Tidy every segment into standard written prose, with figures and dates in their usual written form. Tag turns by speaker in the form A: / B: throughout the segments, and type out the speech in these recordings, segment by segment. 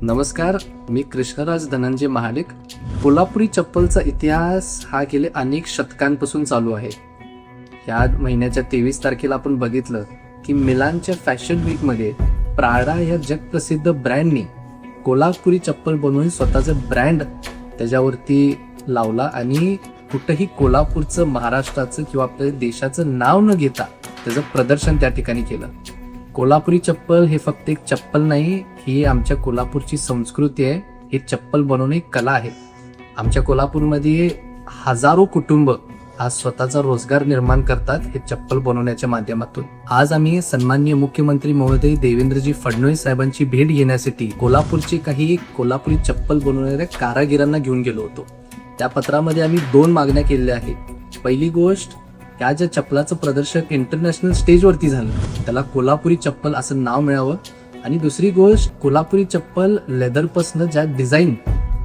A: नमस्कार, मी कृष्णराज धनंजय महाडिक. कोल्हापुरी चप्पलचा इतिहास हा गेले अनेक शतकांपासून चालू आहे. या महिन्याच्या 23 तारखेला आपण बघितलं की मिलानच्या फॅशन वीकमध्ये प्राडा या जगप्रसिद्ध ब्रँडनी कोल्हापुरी चप्पल बनवून स्वतःचा ब्रँड त्याच्यावरती लावला आणि कुठंही कोल्हापूरचं, महाराष्ट्राचं किंवा आपल्या देशाचं नाव न घेता त्याचं प्रदर्शन त्या ठिकाणी केलं. कोल्हापुरी चप्पल हे फक्त एक चप्पल नाही, ही आमच्या कोल्हापूरची संस्कृती आहे. ही चप्पल बनवणे एक कला आहे. आमच्या कोल्हापूरमध्ये हजारो कुटुंब आज स्वतःचा रोजगार निर्माण करतात हे चप्पल बनवण्याच्या माध्यमातून. आज आम्ही सन्माननीय मुख्यमंत्री महोदय देवेंद्रजी फडणवीस साहेबांची भेट घेण्यासाठी कोल्हापूरचे काही कोल्हापुरी चप्पल बनवणाऱ्या कारागिरांना घेऊन गेलो होतो. त्या पत्रामध्ये आम्ही 2 मागण्या केलेल्या आहेत. पहिली गोष्ट, या ज्या चप्पलाचं प्रदर्शक इंटरनॅशनल स्टेजवरती झालं त्याला कोल्हापुरी चप्पल असं नाव मिळावं. आणि दुसरी गोष्ट, कोल्हापुरी चप्पल लेदरपासून ज्या डिझाईन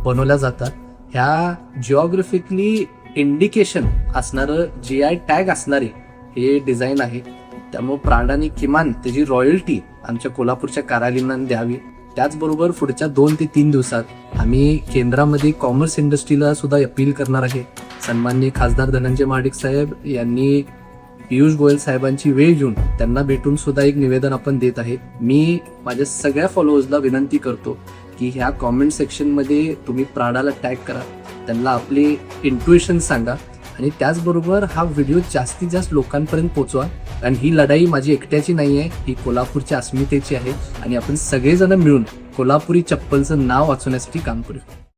A: बनवल्या जातात ह्या जिओग्राफिकली इंडिकेशन असणारं GI टॅग असणारे हे डिझाईन आहे. त्यामुळे प्राडाने किमान त्याची रॉयल्टी आमच्या कोल्हापूरच्या कारागिरांना द्यावी. त्याचबरोबर पुढच्या 2 ते 3 दिवसात आम्ही केंद्रामध्ये कॉमर्स इंडस्ट्रीला सुद्धा अपील करणार आहे. सन्माननीय खासदार धनंजय महाडिक साहेब यांनी पियुष गोयल साहेबांची वेळ घेऊन त्यांना भेटून सुद्धा एक निवेदन आपण देत आहे. मी माझ्या सगळ्या फॉलोअर्सला विनंती करतो की ह्या कॉमेंट सेक्शनमध्ये तुम्ही प्राडाला टॅग करा, त्यांना आपले इंट्युएशन सांगा आणि त्याचबरोबर हा व्हिडिओ जास्तीत जास्त लोकांपर्यंत पोहोचवा. कारण ही लढाई माझी एकट्याची नाही आहे, ही कोल्हापूरच्या अस्मितेची आहे आणि आपण सगळेजण मिळून कोल्हापुरी चप्पलचं नाव वाचवण्यासाठी काम करू.